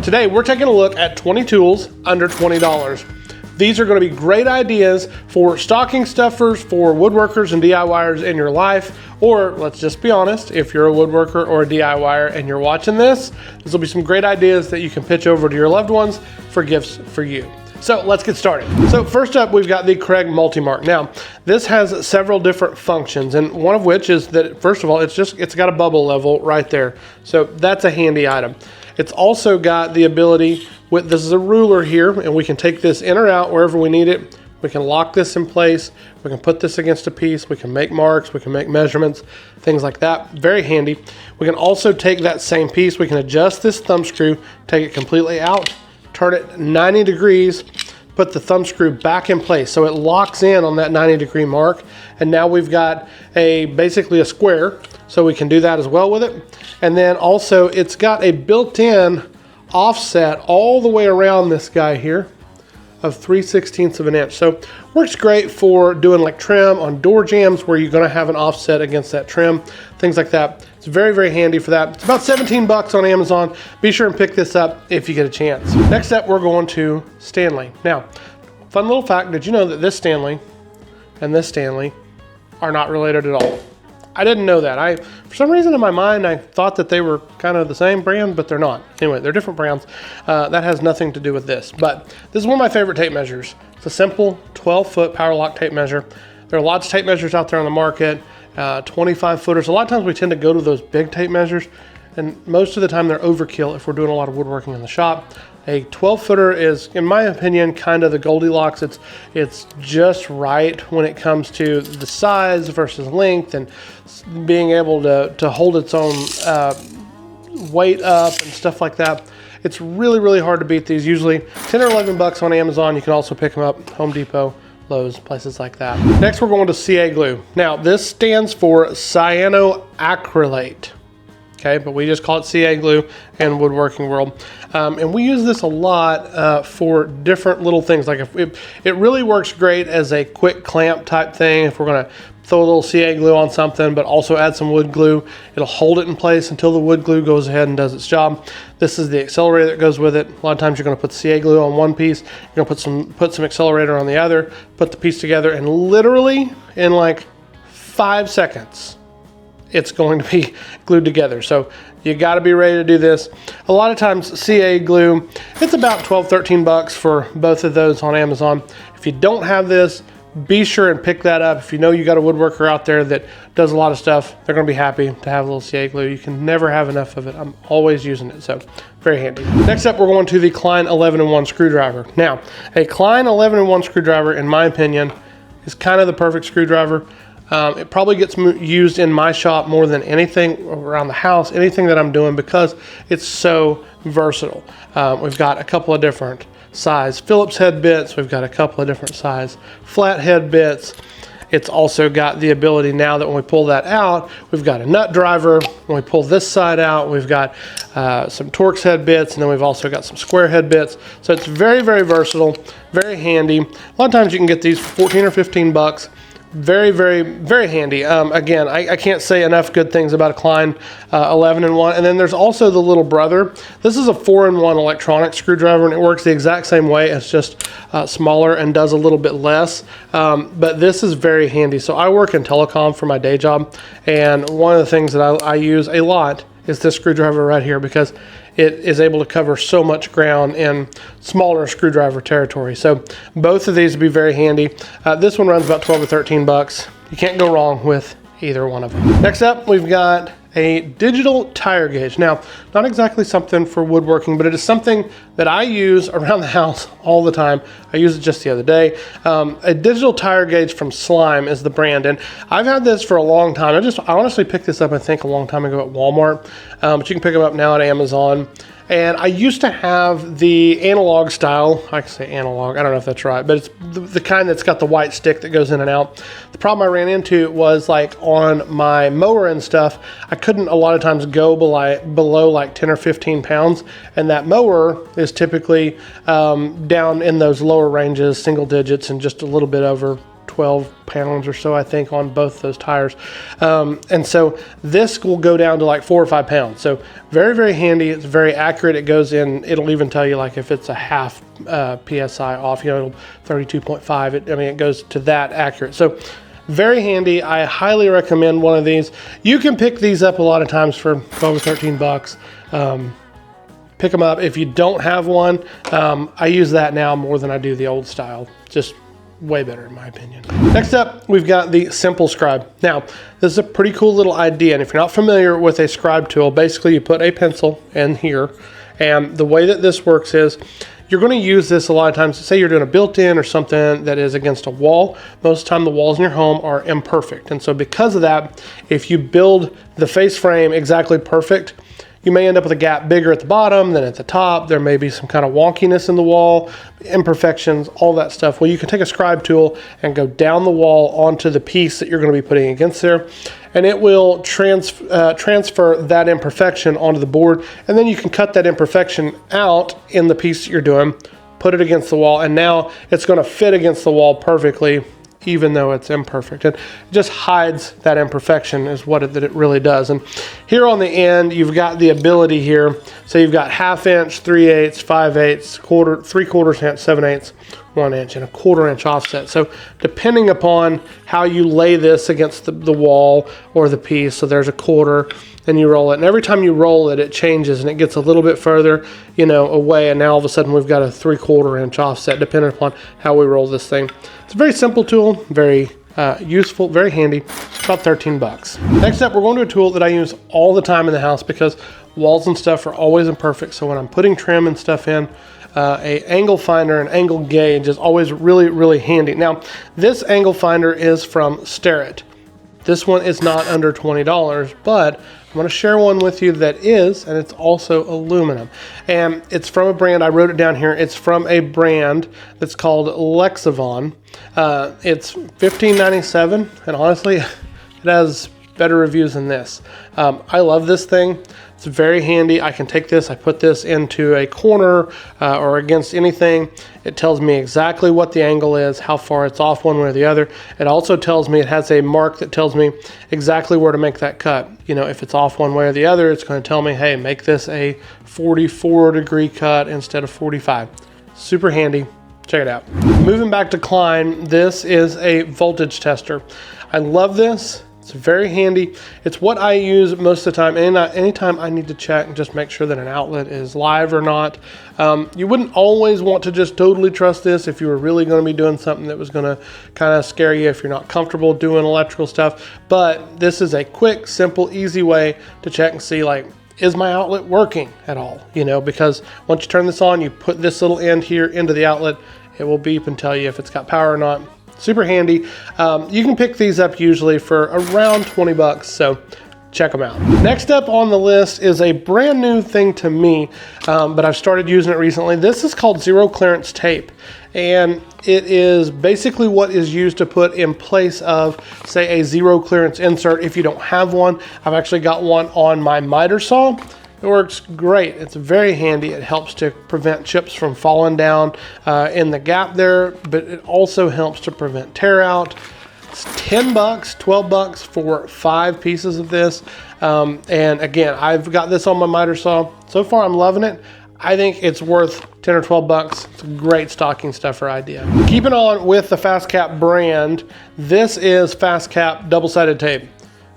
Today we're taking a look at 20 tools under $20. These are going to be great ideas for stocking stuffers, for woodworkers and DIYers in your life, or let's just be honest, if you're a woodworker or a DIYer and you're watching this will be some great ideas that you can pitch over to your loved ones for gifts for you. So let's get started. So first up, we've got the Craig Multimark. Now, this has several different functions, and one of which is that, first of all, it's got a bubble level right there. So that's a handy item. It's also got the ability this is a ruler here, and we can take this in or out wherever we need it. We can lock this in place. We can put this against a piece. We can make marks. We can make measurements, things like that. Very handy. We can also take that same piece. We can adjust this thumb screw, take it completely out, turn it 90 degrees, put the thumb screw back in place. So it locks in on that 90-degree mark. And now we've got basically a square. So we can do that as well with it. And then also it's got a built-in offset all the way around this guy here of 3/16 of an inch. So works great for doing like trim on door jambs where you're gonna have an offset against that trim, things like that. It's very, very handy for that. It's about 17 bucks on Amazon. Be sure and pick this up if you get a chance. Next up, we're going to Stanley. Now, fun little fact, did you know that this Stanley and this Stanley are not related at all? I didn't know that. For some reason in my mind, I thought that they were kind of the same brand, but they're not. Anyway, they're different brands. That has nothing to do with this, but this is one of my favorite tape measures. It's a simple 12-foot power lock tape measure. There are lots of tape measures out there on the market, 25 footers. A lot of times we tend to go to those big tape measures, and most of the time they're overkill if we're doing a lot of woodworking in the shop. A 12-footer is, in my opinion, kind of the Goldilocks. It's just right when it comes to the size versus length and being able to hold its own weight up and stuff like that. It's really, really hard to beat these. Usually 10 or 11 bucks on Amazon. You can also pick them up Home Depot, Lowe's, places like that. Next, we're going to CA glue. Now, this stands for cyanoacrylate. Okay, but we just call it CA glue in woodworking world. And we use this a lot for different little things. Like it really works great as a quick clamp type thing. If we're gonna throw a little CA glue on something, but also add some wood glue, it'll hold it in place until the wood glue goes ahead and does its job. This is the accelerator that goes with it. A lot of times you're gonna put CA glue on one piece, you're gonna put some accelerator on the other, put the piece together, and literally in like 5 seconds, it's going to be glued together. So you got to be ready to do this. A lot of times CA glue, it's about 12, 13 bucks for both of those on Amazon. If you don't have this, be sure and pick that up. If you know you got a woodworker out there that does a lot of stuff, they're going to be happy to have a little CA glue. You can never have enough of it. I'm always using it, so very handy. Next up, we're going to the Klein 11-in-1 screwdriver. Now, a Klein 11-in-1 screwdriver, in my opinion, is kind of the perfect screwdriver. It probably gets used in my shop more than anything around the house, anything that I'm doing, because it's so versatile. We've got a couple of different size Phillips head bits. We've got a couple of different size flathead bits. It's also got the ability now that when we pull that out, we've got a nut driver. When we pull this side out, we've got some Torx head bits, and then we've also got some square head bits. So it's very, very versatile, very handy. A lot of times you can get these for 14 or 15 bucks. Very, very, very handy. Again, I can't say enough good things about a Klein 11-in-1. And then there's also the little brother. This is a 4-in-1 electronic screwdriver, and it works the exact same way. It's just smaller and does a little bit less. But this is very handy. So I work in telecom for my day job, and one of the things that I use a lot is this screwdriver right here, because it is able to cover so much ground in smaller screwdriver territory. So both of these would be very handy. This one runs about 12 or 13 bucks. You can't go wrong with either one of them. Next up, we've got a digital tire gauge. Now, not exactly something for woodworking, but it is something that I use around the house all the time. I used it just the other day. A digital tire gauge from Slime is the brand, and I've had this for a long time. I honestly picked this up, I think, a long time ago at Walmart, but you can pick them up now at Amazon. And I used to have the analog style. I can say analog, I don't know if that's right, but it's the kind that's got the white stick that goes in and out. The problem I ran into was like on my mower and stuff, I couldn't a lot of times go below like 10 or 15 pounds. And that mower is typically down in those lower ranges, single digits, and just a little bit over 12 pounds or so, I think, on both those tires. And so this will go down to like 4 or 5 pounds. So very, very handy. It's very accurate. It goes in, it'll even tell you like if it's a half PSI off, 32.5. It goes to that accurate. So very handy. I highly recommend one of these. You can pick these up a lot of times for 12 or 13 bucks. Pick them up. If you don't have one, I use that now more than I do the old style. Just way better in my opinion. Next up, we've got the Simple Scribe. Now, this is a pretty cool little idea. And if you're not familiar with a scribe tool, basically you put a pencil in here. And the way that this works is you're going to use this a lot of times. Say you're doing a built-in or something that is against a wall. Most of the time the walls in your home are imperfect. And so because of that, if you build the face frame exactly perfect, you may end up with a gap bigger at the bottom than at the top. There may be some kind of wonkiness in the wall, imperfections, all that stuff. Well, you can take a scribe tool and go down the wall onto the piece that you're going to be putting against there, and it will transfer that imperfection onto the board, and then you can cut that imperfection out in the piece that you're doing, put it against the wall, and now it's going to fit against the wall perfectly, even though it's imperfect. And it just hides that imperfection is what it really does. And here on the end, you've got the ability here. So you've got 1/2 inch, 3/8, 5/8, quarter, 3/4 inch, 7/8, 1 inch, and a 1/4 inch offset. So depending upon how you lay this against the wall or the piece, so there's a 1/4, and you roll it. And every time you roll it, it changes and it gets a little bit further, away. And now all of a sudden we've got a 3/4 inch offset, depending upon how we roll this thing. It's a very simple tool, very useful, very handy, about 13 bucks. Next up, we're going to a tool that I use all the time in the house because walls and stuff are always imperfect. So when I'm putting trim and stuff in, a angle finder, an angle gauge is always really, really handy. Now, this angle finder is from Starrett. This one is not under $20, but I'm going to share one with you that is, and it's also aluminum. And it's from a brand, I wrote it down here, it's from a brand that's called Lexavon. It's $15.97, and honestly, it has better reviews than this. I love this thing. It's very handy. I can take this, I put this into a corner or against anything. It tells me exactly what the angle is, how far it's off one way or the other. It also tells me, it has a mark that tells me exactly where to make that cut. If it's off one way or the other, it's going to tell me, hey, make this a 44-degree cut instead of 45. Super handy. Check it out. Moving back to Klein, this is a voltage tester. I love this. It's very handy. It's what I use most of the time. And anytime I need to check and just make sure that an outlet is live or not. You wouldn't always want to just totally trust this if you were really going to be doing something that was going to kind of scare you if you're not comfortable doing electrical stuff. But this is a quick, simple, easy way to check and see, like, is my outlet working at all? Because once you turn this on, you put this little end here into the outlet, it will beep and tell you if it's got power or not. Super handy. You can pick these up usually for around 20 bucks, so check them out. Next up on the list is a brand new thing to me, but I've started using it recently. This is called zero clearance tape, and it is basically what is used to put in place of, say, a zero clearance insert if you don't have one. I've actually got one on my miter saw. It works great. It's very handy. It helps to prevent chips from falling down in the gap there, but it also helps to prevent tear out. It's 10 bucks, 12 bucks for 5 pieces of this. And again, I've got this on my miter saw. So far, I'm loving it. I think it's worth 10 or 12 bucks. It's a great stocking stuffer idea. Keeping on with the FastCap brand, this is FastCap double-sided tape.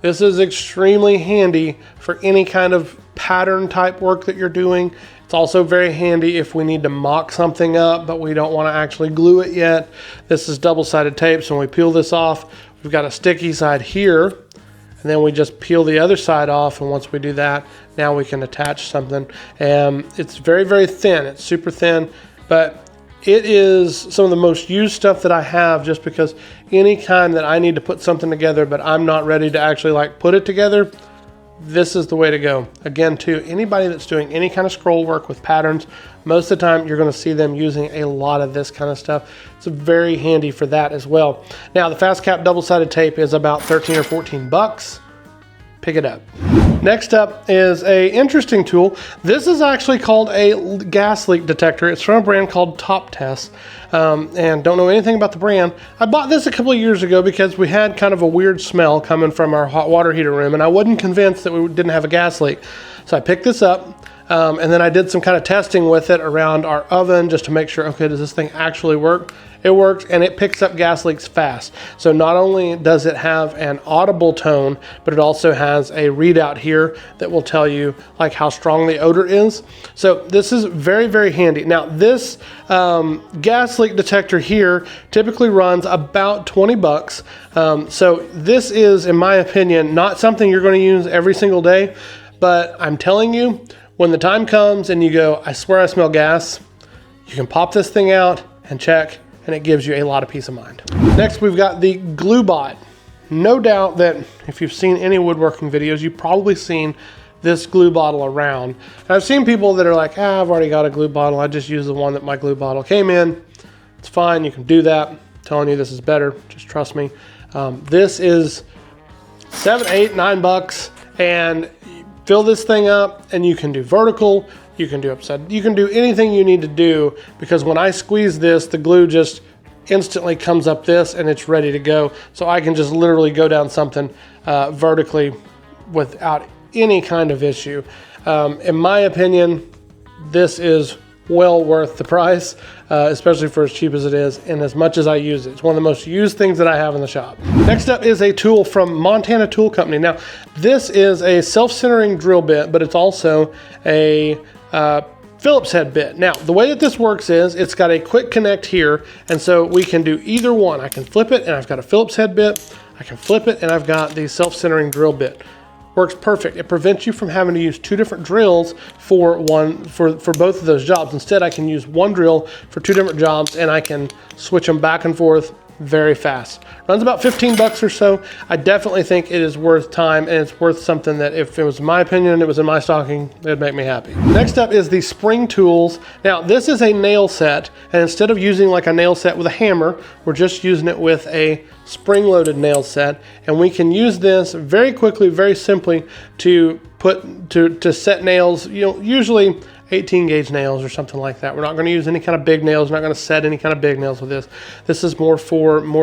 This is extremely handy for any kind of pattern type work that you're doing. It's also very handy if we need to mock something up, but we don't want to actually glue it yet. This is double-sided tape, so when we peel this off, we've got a sticky side here, and then we just peel the other side off, and once we do that, now we can attach something. And it's very, very thin. It's super thin, but it is some of the most used stuff that I have, just because any time that I need to put something together, but I'm not ready to actually like put it together, this is the way to go. Again, too, anybody that's doing any kind of scroll work with patterns, most of the time you're going to see them using a lot of this kind of stuff. It's very handy for that as well. Now, the FastCap double-sided tape is about 13 or 14 bucks. Pick it up. Next up is a interesting tool. This is actually called a gas leak detector. It's from a brand called Top Test, and don't know anything about the brand. I bought this a couple of years ago because we had kind of a weird smell coming from our hot water heater room, and I wasn't convinced that we didn't have a gas leak. So I picked this up, and then I did some kind of testing with it around our oven just to make sure, okay, does this thing actually work? It works, and it picks up gas leaks fast. So not only does it have an audible tone, but it also has a readout here that will tell you like how strong the odor is. So this is very, very handy. Now this gas leak detector here typically runs about 20 bucks. So this is, in my opinion, not something you're going to use every single day, but I'm telling you, when the time comes and you go, I swear I smell gas, you can pop this thing out and check, and it gives you a lot of peace of mind. Next, we've got the glue bot. No doubt that if you've seen any woodworking videos, you've probably seen this glue bottle around. And I've seen people that are like, I've already got a glue bottle. I just use the one that my glue bottle came in. It's fine, you can do that. I'm telling you, this is better, just trust me. This is $7, $8, $9, and fill this thing up, and you can do vertical, you can do upside, you can do anything you need to do, because when I squeeze this, the glue just instantly comes up this and it's ready to go. So I can just literally go down something vertically without any kind of issue. In my opinion, this is well worth the price, especially for as cheap as it is and as much as I use it. It's one of the most used things that I have in the shop. Next up is a tool from Montana Tool Company. Now, this is a self-centering drill bit, but it's also a Phillips head bit. Now, the way that this works is it's got a quick connect here, and so we can do either one. I can flip it and I've got a Phillips head bit. I can flip it and I've got the self-centering drill bit. Works perfect. It prevents you from having to use two different drills for both of those jobs. Instead, I can use one drill for two different jobs, and I can switch them back and forth very fast. Runs about 15 bucks or so. I definitely think it is worth time, and it's worth something that, if it was my opinion, it was in my stocking, it'd make me happy. Next up is the spring tools. Now, this is a nail set, and instead of using like a nail set with a hammer, we're just using it with a spring-loaded nail set, and we can use this very quickly, very simply to set nails, usually 18 gauge nails or something like that. We're not going to use any kind of big nails. We're not going to set any kind of big nails with this. This is more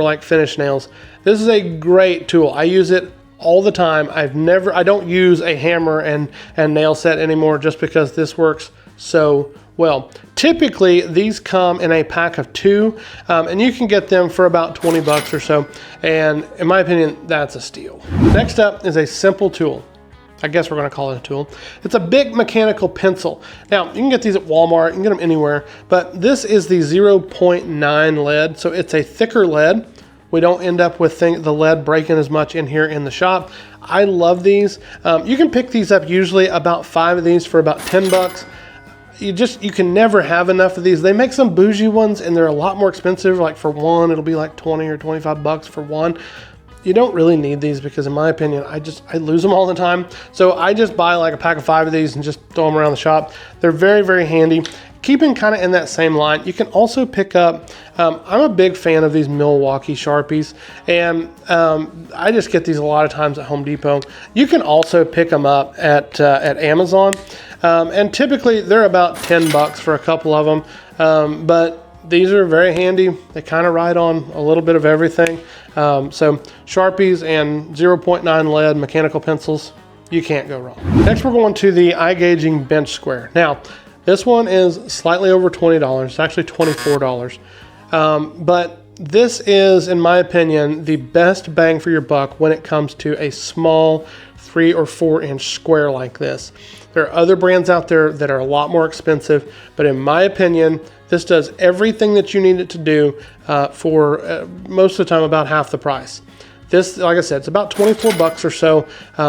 like finish nails. This is a great tool. I use it all the time. I don't use a hammer and nail set anymore, just because this works so well. Typically, these come in a pack of 2, and you can get them for about 20 bucks or so. And in my opinion, that's a steal. Next up is a simple tool. I guess we're going to call it a tool. It's a big mechanical pencil. Now, you can get these at Walmart, you can get them anywhere, but this is the 0.9 lead, so it's a thicker lead. We don't end up with the lead breaking as much in here in the shop. I love these. You can pick these up usually about 5 of these for about 10 bucks. You can never have enough of these. They make some bougie ones, and they're a lot more expensive. Like for one, it'll be like 20 or 25 bucks for one. You don't really need these, because in my opinion, I lose them all the time. So I just buy like a pack of 5 of these and just throw them around the shop. They're very, very handy. Keeping kind of in that same line, you can also pick up, I'm a big fan of these Milwaukee Sharpies, and I just get these a lot of times at Home Depot. You can also pick them up at Amazon, and typically they're about 10 bucks for a couple of them, but these are very handy. They kind of ride on a little bit of everything. So Sharpies and 0.9 lead mechanical pencils, you can't go wrong. Next, we're going to the eye gauging bench square. Now, this one is slightly over $20. It's actually $24. But this is, in my opinion, the best bang for your buck when it comes to a small 3 or 4 inch square like this. There are other brands out there that are a lot more expensive, but in my opinion, this does everything that you need it to do for most of the time about half the price. This, like I said, it's about 24 bucks or so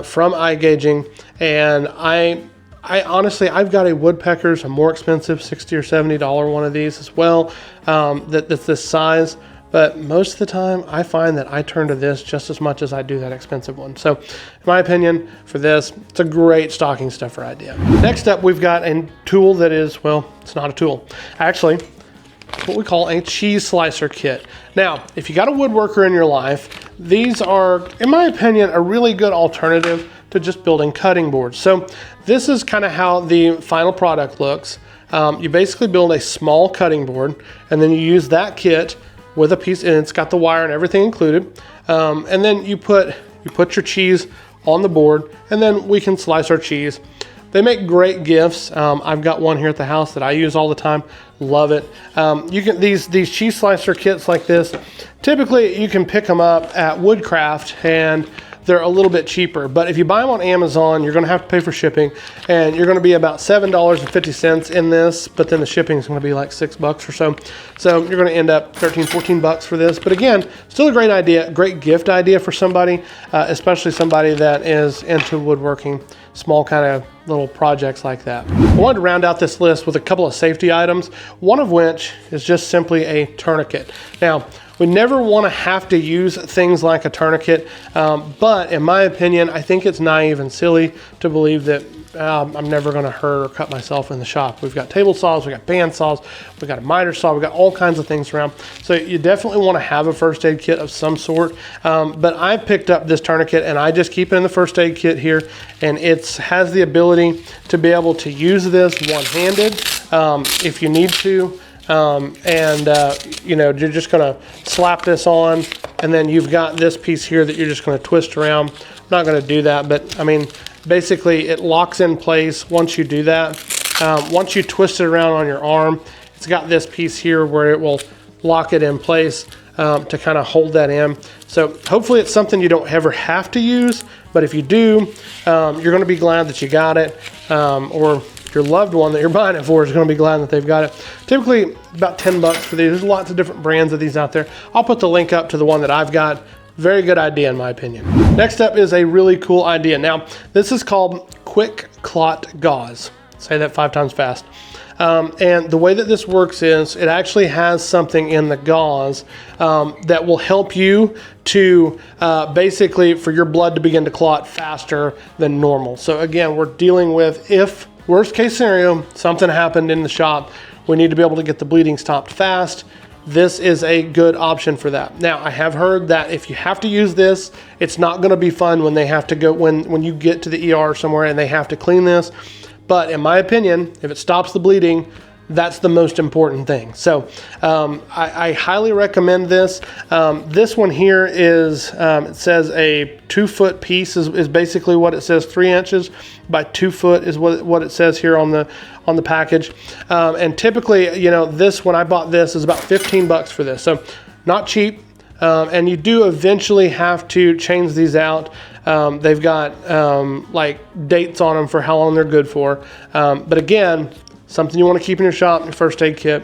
from eye gauging, and I honestly, I've got a Woodpeckers, a more expensive $60 or $70 one of these as well, that's this size. But most of the time, I find that I turn to this just as much as I do that expensive one. So, in my opinion, for this, it's a great stocking stuffer idea. Next up, we've got a tool that is, well, it's not a tool. Actually, it's what we call a cheese slicer kit. Now, if you got a woodworker in your life, these are, in my opinion, a really good alternative to just building cutting boards. So this is kind of how the final product looks. You basically build a small cutting board, and then you use that kit with a piece, and it's got the wire and everything included. And then you put your cheese on the board, and then we can slice our cheese. They make great gifts. I've got one here at the house that I use all the time. Love it. You can these cheese slicer kits like this. Typically, you can pick them up at Woodcraft, and they're a little bit cheaper. But if you buy them on Amazon, you're going to have to pay for shipping, and you're going to be about $7.50 in this. But then the shipping is going to be like $6 or so. So you're going to end up 13, 14 bucks for this. But again, still a great idea, great gift idea for somebody, especially somebody that is into woodworking. Small kind of little projects like that. I wanted to round out this list with a couple of safety items, one of which is just simply a tourniquet. Now, we never want to have to use things like a tourniquet, but in my opinion, I think it's naive and silly to believe that I'm never going to hurt or cut myself in the shop. We've got table saws, we've got band saws, we've got a miter saw, we've got all kinds of things around. So you definitely want to have a first aid kit of some sort. But I picked up this tourniquet, and I just keep it in the first aid kit here, and it has the ability to be able to use this one-handed if you need to. You know, you're just going to slap this on, and then you've got this piece here that you're just going to twist around. I'm not going to do that, but I mean, basically it locks in place once you do that. Once you twist it around on your arm, it's got this piece here where it will lock it in place to kind of hold that in. So hopefully it's something you don't ever have to use, but if you do, you're going to be glad that you got it, or your loved one that you're buying it for is going to be glad that they've got it. Typically about 10 bucks for these. There's lots of different brands of these out there. I'll put the link up to the one that I've got. Very good idea in my opinion. Next up is a really cool idea. Now, this is called Quick Clot Gauze. Say that 5 times fast. And the way that this works is it actually has something in the gauze that will help you to basically for your blood to begin to clot faster than normal. So again, we're dealing with if worst case scenario, something happened in the shop, we need to be able to get the bleeding stopped fast. This is a good option for that. Now, I have heard that if you have to use this, it's not going to be fun when they have to go, when you get to the ER somewhere and they have to clean this. But in my opinion, if it stops the bleeding, that's the most important thing. So I highly recommend this. This one here is, it says a 2-foot piece is basically what it says. 3 inches by 2 foot is what it says here on the package. And typically, you know, this, when I bought this, is about 15 bucks for this. So not cheap. And you do eventually have to change these out. They've got like dates on them for how long they're good for. But again, something you want to keep in your shop, your first aid kit.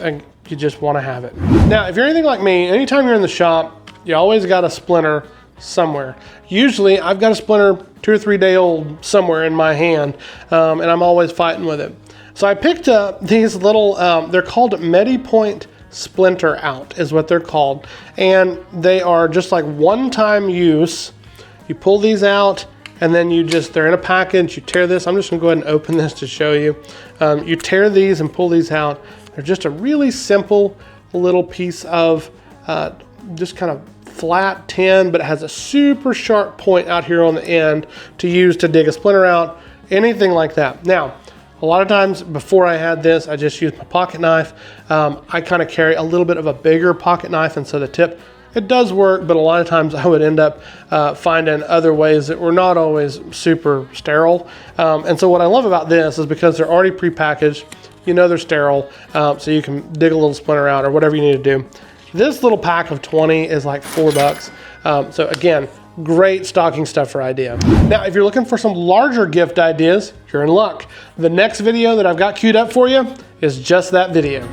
You just want to have it. Now, if you're anything like me, anytime you're in the shop, you always got a splinter somewhere. Usually, I've got a splinter 2 or 3 day old somewhere in my hand, and I'm always fighting with it. So I picked up these little, they're called MediPoint Splinter Out is what they're called. And they are just like one-time use. You pull these out, and then they're in a package. You tear this. I'm just gonna go ahead and open this to show you. You tear these and pull these out. They're just a really simple little piece of just kind of flat tin, but it has a super sharp point out here on the end to use to dig a splinter out, anything like that. Now, a lot of times before I had this, I just used my pocket knife. I kind of carry a little bit of a bigger pocket knife, and so the tip, it does work, but a lot of times I would end up finding other ways that were not always super sterile. And so what I love about this is because they're already prepackaged, you know they're sterile, so you can dig a little splinter out or whatever you need to do. This little pack of 20 is like 4 bucks. So again, great stocking stuffer idea. Now, if you're looking for some larger gift ideas, you're in luck. The next video that I've got queued up for you is just that video.